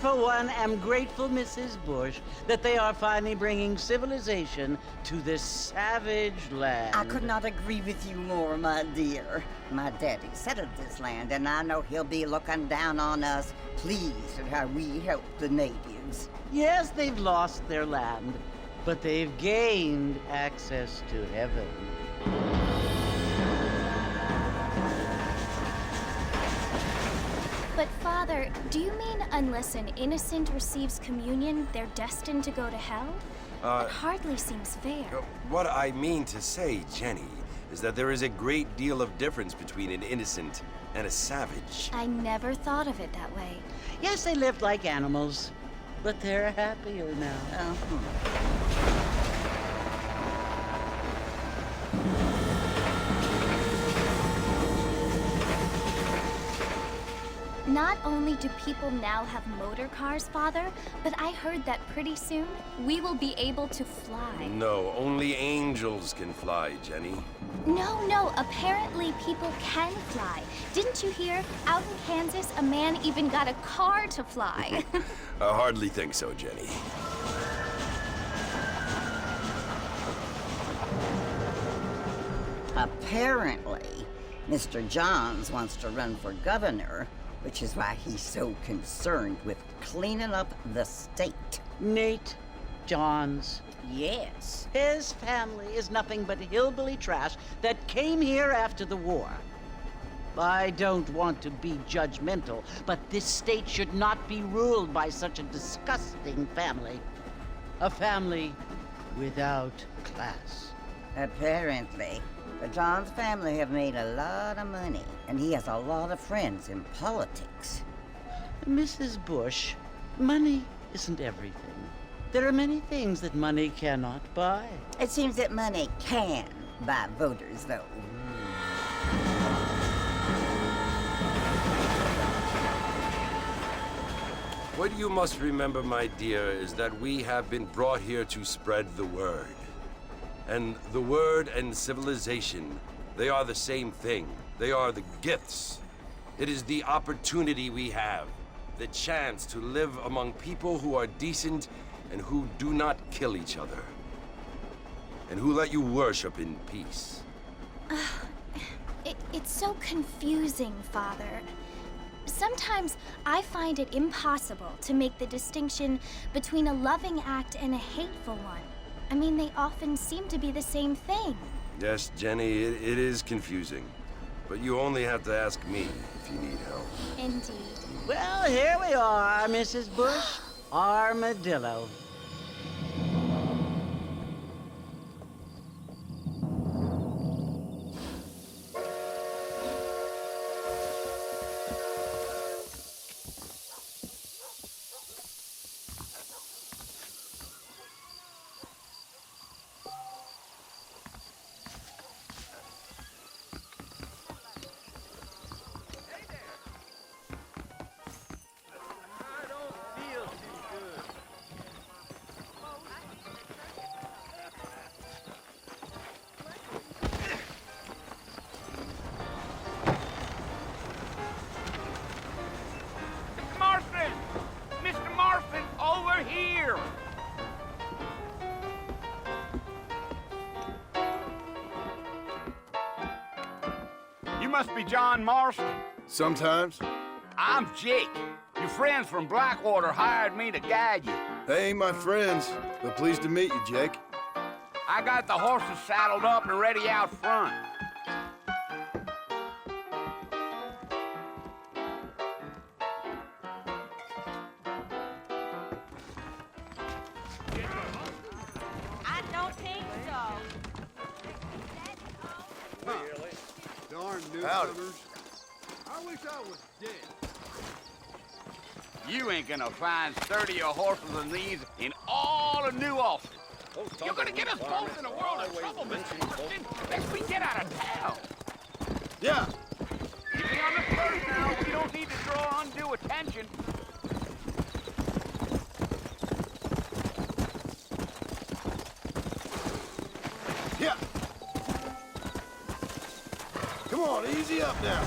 for one, am grateful, Mrs. Bush, that they are finally bringing civilization to this savage land. I could not agree with you more, my dear. My daddy settled this land, and I know he'll be looking down on us, pleased at how we help the natives. Yes, they've lost their land, but they've gained access to heaven. But Father, do you mean unless an innocent receives communion, they're destined to go to hell? That hardly seems fair. What I mean to say, Jenny, is that there is a great deal of difference between an innocent and a savage. I never thought of it that way. Yes, they lived like animals, but they're happier now. Not only do people now have motor cars, Father, but I heard that pretty soon we will be able to fly. No, only angels can fly, Jenny. No, apparently people can fly. Didn't you hear? Out in Kansas, a man even got a car to fly. I hardly think so, Jenny. Apparently, Mr. Johns wants to run for governor, which is why he's so concerned with cleaning up the state. Nate Johns. Yes. His family is nothing but hillbilly trash that came here after the war. I don't want to be judgmental, but this state should not be ruled by such a disgusting family. A family without class. Apparently. The Johns family have made a lot of money, and he has a lot of friends in politics. Mrs. Bush, money isn't everything. There are many things that money cannot buy. It seems that money can buy voters, though. What you must remember, my dear, is that we have been brought here to spread the word. And the word and civilization, they are the same thing. They are the gifts. It is the opportunity we have, the chance to live among people who are decent and who do not kill each other, and who let you worship in peace. It's so confusing, Father. Sometimes I find it impossible to make the distinction between a loving act and a hateful one. I mean, they often seem to be the same thing. Yes, Jenny, it is confusing. But you only have to ask me if you need help. Indeed. Well, here we are, Mrs. Bush. Armadillo. You must be John Marston. Sometimes. I'm Jake. Your friends from Blackwater hired me to guide you. They ain't my friends, but pleased to meet you, Jake. I got the horses saddled up and ready out front. I don't think so. Darn newcomers. I wish I was dead. You ain't gonna find sturdier horses than these in all of New Austin. You're gonna get us both in a world of trouble, Mr. Marston. Let's we get out of town. Yeah. Easy on the first now. We don't need to draw undue attention. Yeah. Come on, easy up now.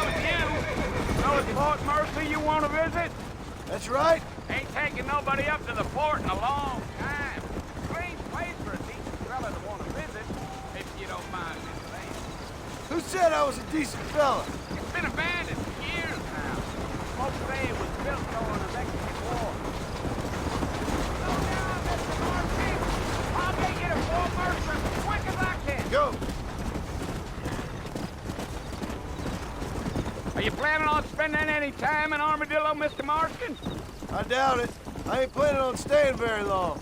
it's you. So it's Fort Mercy you want to visit? That's right. Ain't taking nobody up to the fort in a long time. Clean place for a decent fella to want to visit, if you don't mind me saying. Who said I was a decent fella? It's been abandoned for years now. Folks say it was built during the Mexican War. Slow down, Mr. Martin. I'll get you to Fort Mercer as quick as I can. Go. Are you planning on spending any time in Armadillo, Mr. Marston? I doubt it. I ain't planning on staying very long.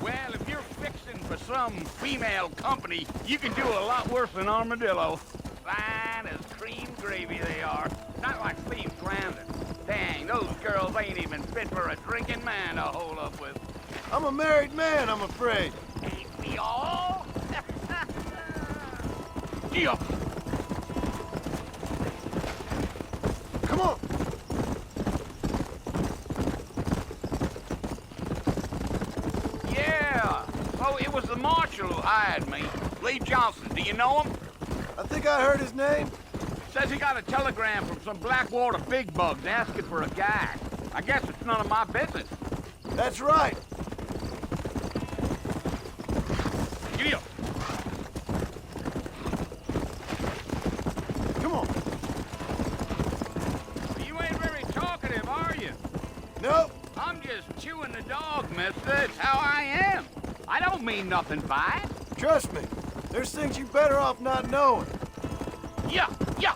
Well, if you're fixing for some female company, you can do a lot worse than Armadillo. Fine as cream gravy they are. Not like Steve's Landing. Dang, those girls ain't even fit for a drinking man to hold up with. I'm a married man, I'm afraid. Ain't we all? Gee-up! Come on. Yeah. Oh, it was the marshal who hired me. Lee Johnson. Do you know him? I think I heard his name. Says he got a telegram from some Blackwater big bugs asking for a guy. I guess it's none of my business. That's right. Giddy up. Come on. You ain't very talkative, are you? Nope. I'm just chewing the dog, mister. It's how I am. I don't mean nothing by it. Trust me. There's things you better off not knowing. Yeah, yeah.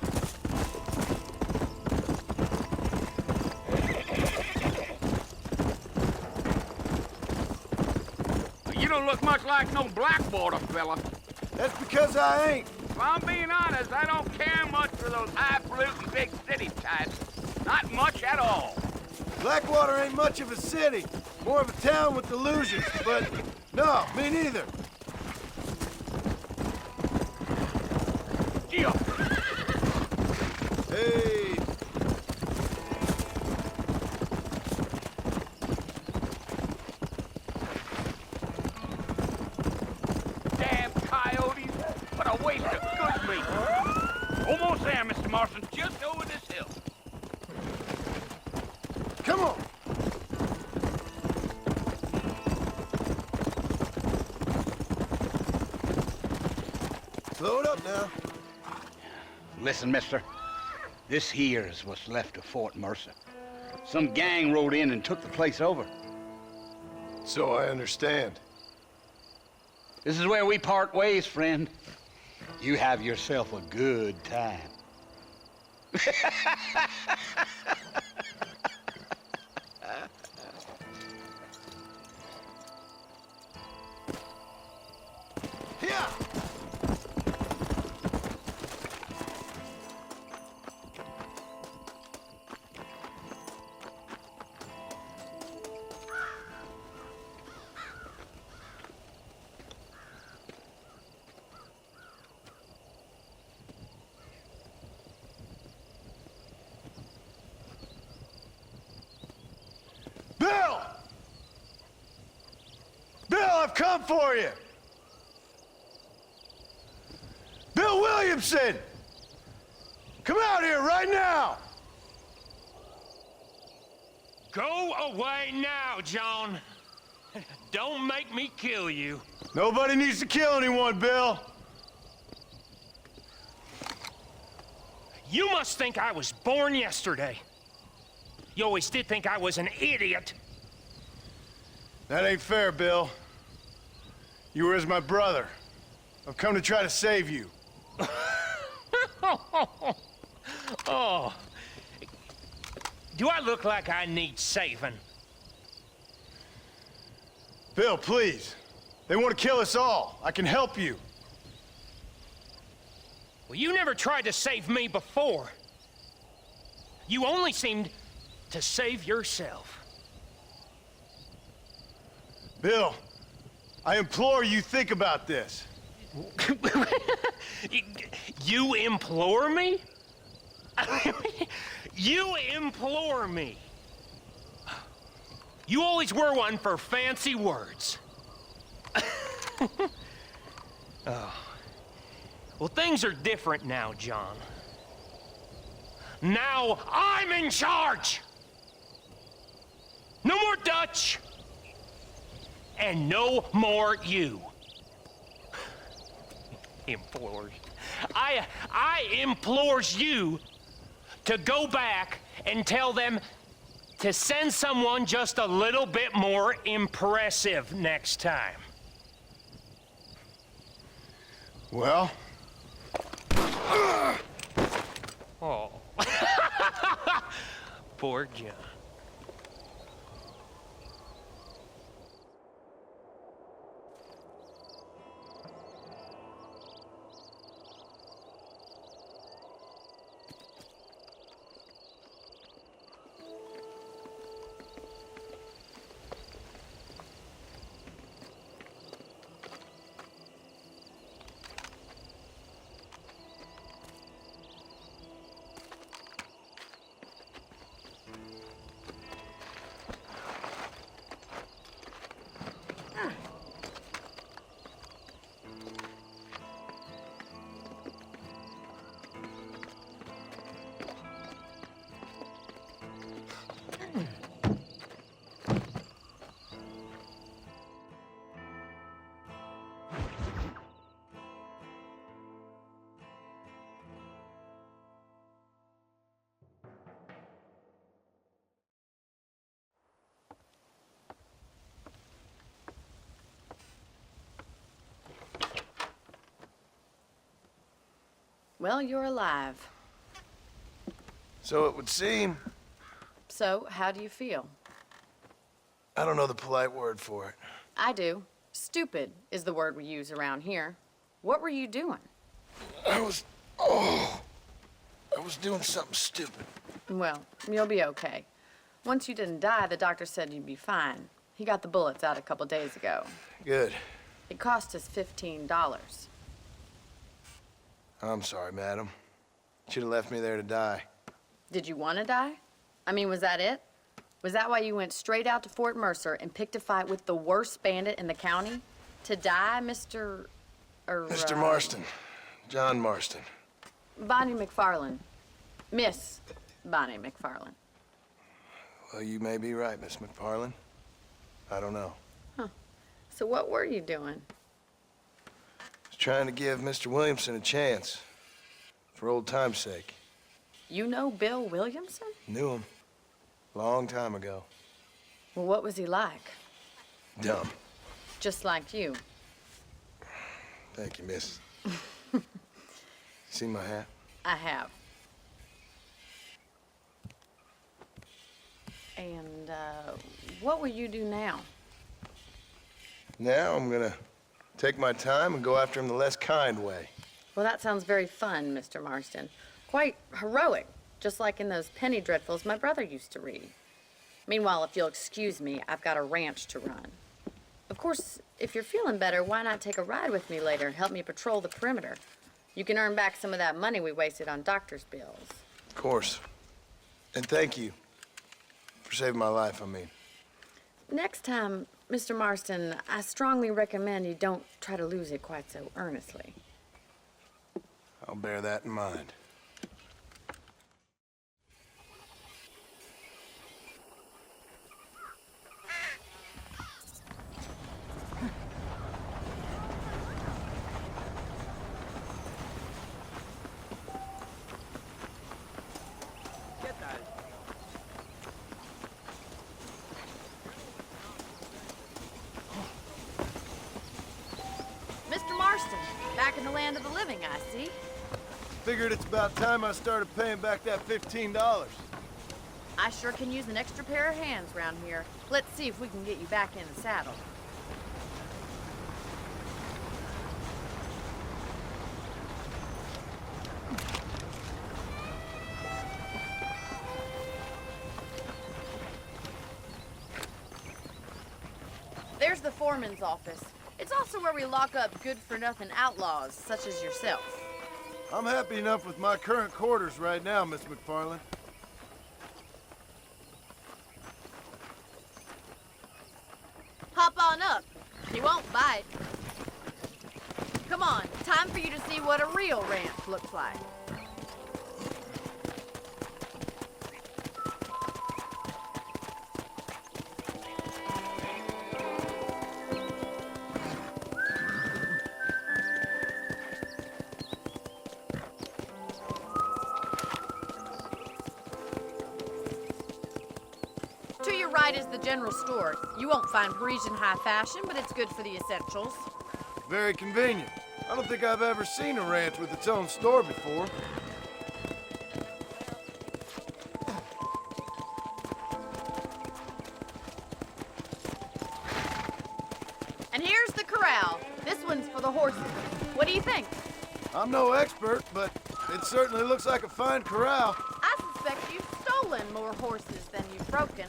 You don't look much like no Blackwater fella. That's because I ain't. If I'm being honest, I don't care much for those highfalutin big city types. Not much at all. Blackwater ain't much of a city. More of a town with illusions, but no, me neither. Gee up. Hey. Damn coyotes. What a waste of good meat. Almost there, Mr. Marston. Just over this hill. Come on. Slow it up now. Listen, mister. This here is what's left of Fort Mercer. Some gang rode in and took the place over. So I understand. This is where we part ways, friend. You have yourself a good time. Here. Bill! Bill, I've come for you! Bill Williamson! Come out here right now! Go away now, John. Don't make me kill you. Nobody needs to kill anyone, Bill. You must think I was born yesterday. You always did think I was an idiot. That ain't fair, Bill. You were as my brother. I've come to try to save you. Oh. Do I look like I need saving? Bill, please. They want to kill us all. I can help you. Well, you never tried to save me before. You only seemed to save yourself. Bill, I implore you think about this. You implore me? You implore me. You always were one for fancy words. Oh. Well, things are different now, John. Now I'm in charge! No more Dutch! And no more you. Implores. I implores you to go back and tell them to send someone just a little bit more impressive next time. Well? Oh. Poor John. Well, you're alive. So it would seem. So, how do you feel? I don't know the polite word for it. I do. Stupid is the word we use around here. What were you doing? I was doing something stupid. Well, you'll be okay. Once you didn't die, the doctor said you'd be fine. He got the bullets out a couple days ago. Good. It cost us $15. I'm sorry, madam. Should have left me there to die. Did you want to die? I mean, was that it? Was that why you went straight out to Fort Mercer and picked a fight with the worst bandit in the county? To die, Mr. Mr. Marston. John Marston. Bonnie McFarland. Miss Bonnie McFarland. Well, you may be right, Miss McFarland. I don't know. So what were you doing? Was trying to give Mr. Williamson a chance. For old time's sake. You know Bill Williamson? Knew him. Long time ago. Well, what was he like? Dumb. Just like you. Thank you, miss. See my hat? I have. And, what will you do now? Now I'm gonna take my time and go after him the less kind way. Well, that sounds very fun, Mr. Marston. Quite heroic, just like in those penny dreadfuls my brother used to read. Meanwhile, if you'll excuse me, I've got a ranch to run. Of course, if you're feeling better, why not take a ride with me later and help me patrol the perimeter? You can earn back some of that money we wasted on doctor's bills. Of course. And thank you for saving my life, I mean. Next time, Mr. Marston, I strongly recommend you don't try to lose it quite so earnestly. I'll bear that in mind. Mr. Marston, back in the land of the living, I see. Figured it's about time I started paying back that $15. I sure can use an extra pair of hands around here. Let's see if we can get you back in the saddle. There's the foreman's office. It's also where we lock up good-for-nothing outlaws, such as yourself. I'm happy enough with my current quarters right now, Miss McFarland. Hop on up. He won't bite. Come on, time for you to see what a real ranch looks like. right is the general store. You won't find Parisian high fashion, but it's good for the essentials. Very convenient. I don't think I've ever seen a ranch with its own store before. And here's the corral. This one's for the horses. What do you think? I'm no expert, but it certainly looks like a fine corral. I suspect you've stolen more horses than you've broken.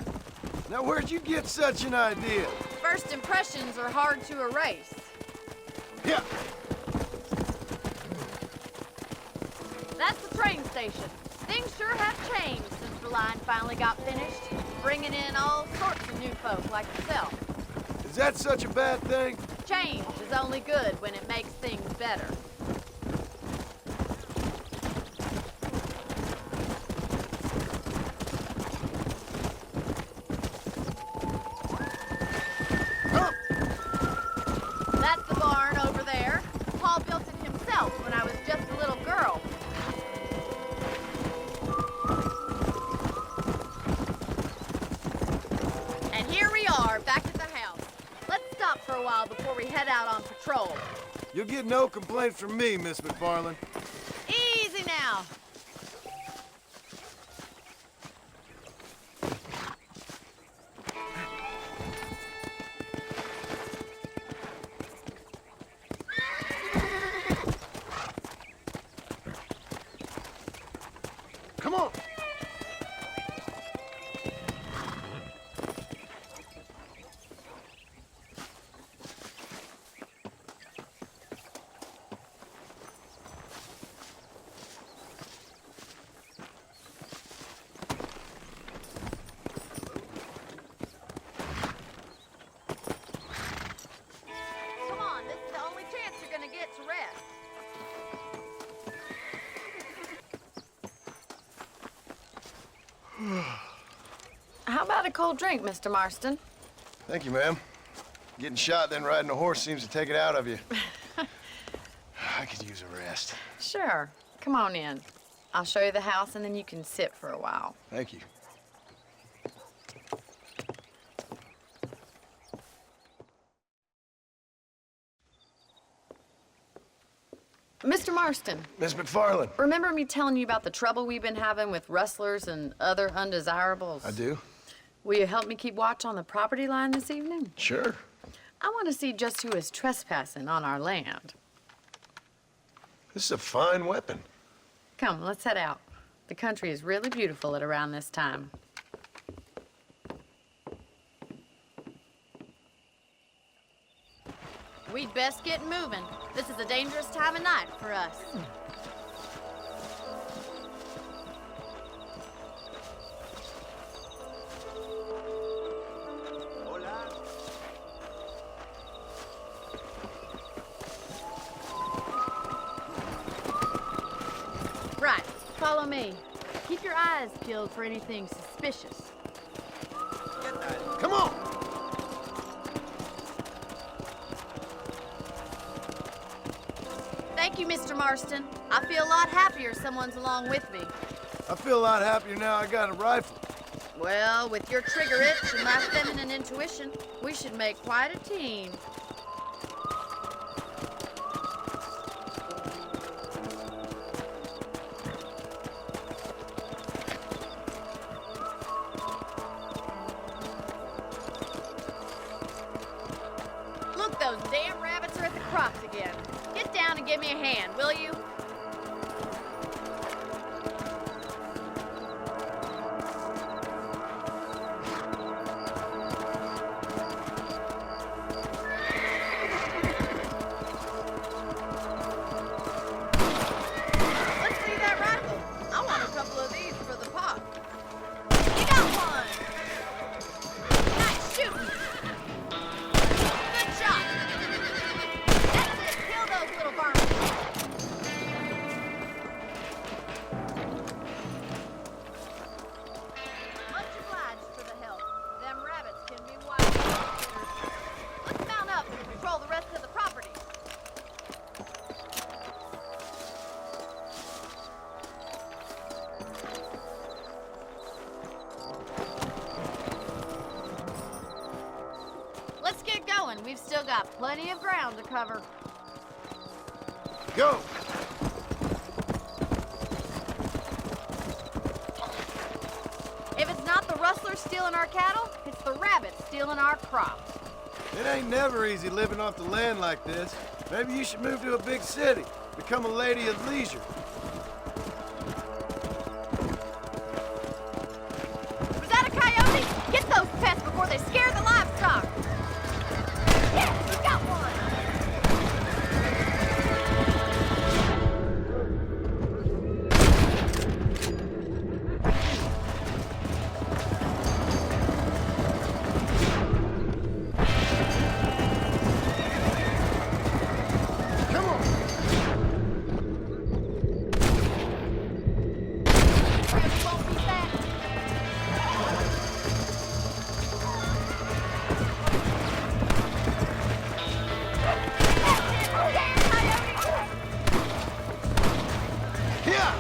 Now, where'd you get such an idea? First impressions are hard to erase. Yeah. That's the train station. Things sure have changed since the line finally got finished, bringing in all sorts of new folk like yourself. Is that such a bad thing? Change is only good when it makes things better. That's the barn over there. Paul built it himself when I was just a little girl. And here we are, back at the house. Let's stop for a while before we head out on patrol. You'll get no complaints from me, Miss McFarland. Easy now. Come on. Come on, this is the only chance you're gonna get to rest. How about a cold drink, Mr. Marston? Thank you, ma'am. Getting shot, then riding a horse seems to take it out of you. I could use a rest. Sure. Come on in. I'll show you the house, and then you can sit for a while. Thank you. Mr. Marston, Miss McFarland. remember me telling you about the trouble we've been having with rustlers and other undesirables? I do? Will you help me keep watch on the property line this evening? Sure. I want to see just who is trespassing on our land. This is a fine weapon. Come, let's head out. The country is really beautiful at around this time. We'd best get moving. This is a dangerous time of night for us. Right, follow me. Keep your eyes peeled for anything suspicious. Come on! Thank you, Mr. Marston. I feel a lot happier someone's along with me. I feel a lot happier now I got a rifle. Well, with your trigger itch and my feminine intuition, we should make quite a team. Look, those damn rabbits are at the crops again. Get down and give me a hand, will you? Let's see that rifle. I want a couple of these for the pot. You got one. Nice shooting. Good shot. That's it. Kill those little vermin. we've still got plenty of ground to cover. Go! If it's not the rustlers stealing our cattle, it's the rabbits stealing our crops. It ain't never easy living off the land like this. Maybe you should move to a big city. Become a lady of leisure. Was that a coyote? Get those pests before they scare the livestock. Yes, we got one. Come on! Rabbit won't be back. Here!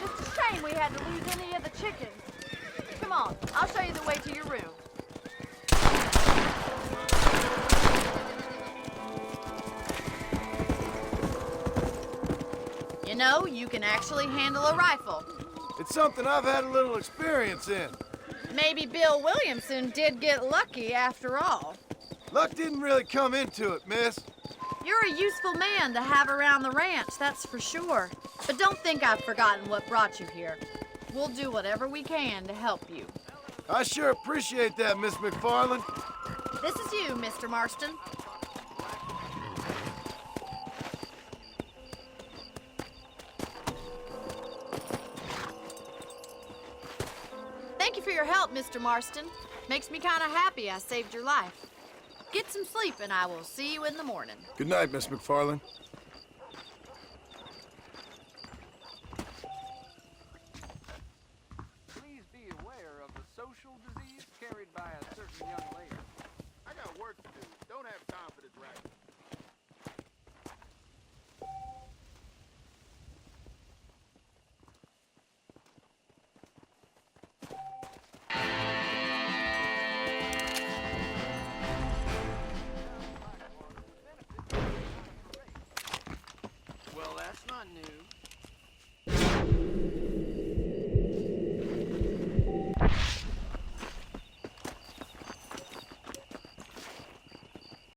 Just a shame we had to lose any of the chickens. Come on, I'll show you the way to your room. You know, you can actually handle a rifle. It's something I've had a little experience in. Maybe Bill Williamson did get lucky after all. Luck didn't really come into it, miss. You're a useful man to have around the ranch, that's for sure. But don't think I've forgotten what brought you here. We'll do whatever we can to help you. I sure appreciate that, Miss McFarland. This is you, Mr. Marston. Thank you for your help, Mr. Marston. Makes me kind of happy I saved your life. Get some sleep and I will see you in the morning. Good night, Miss McFarland.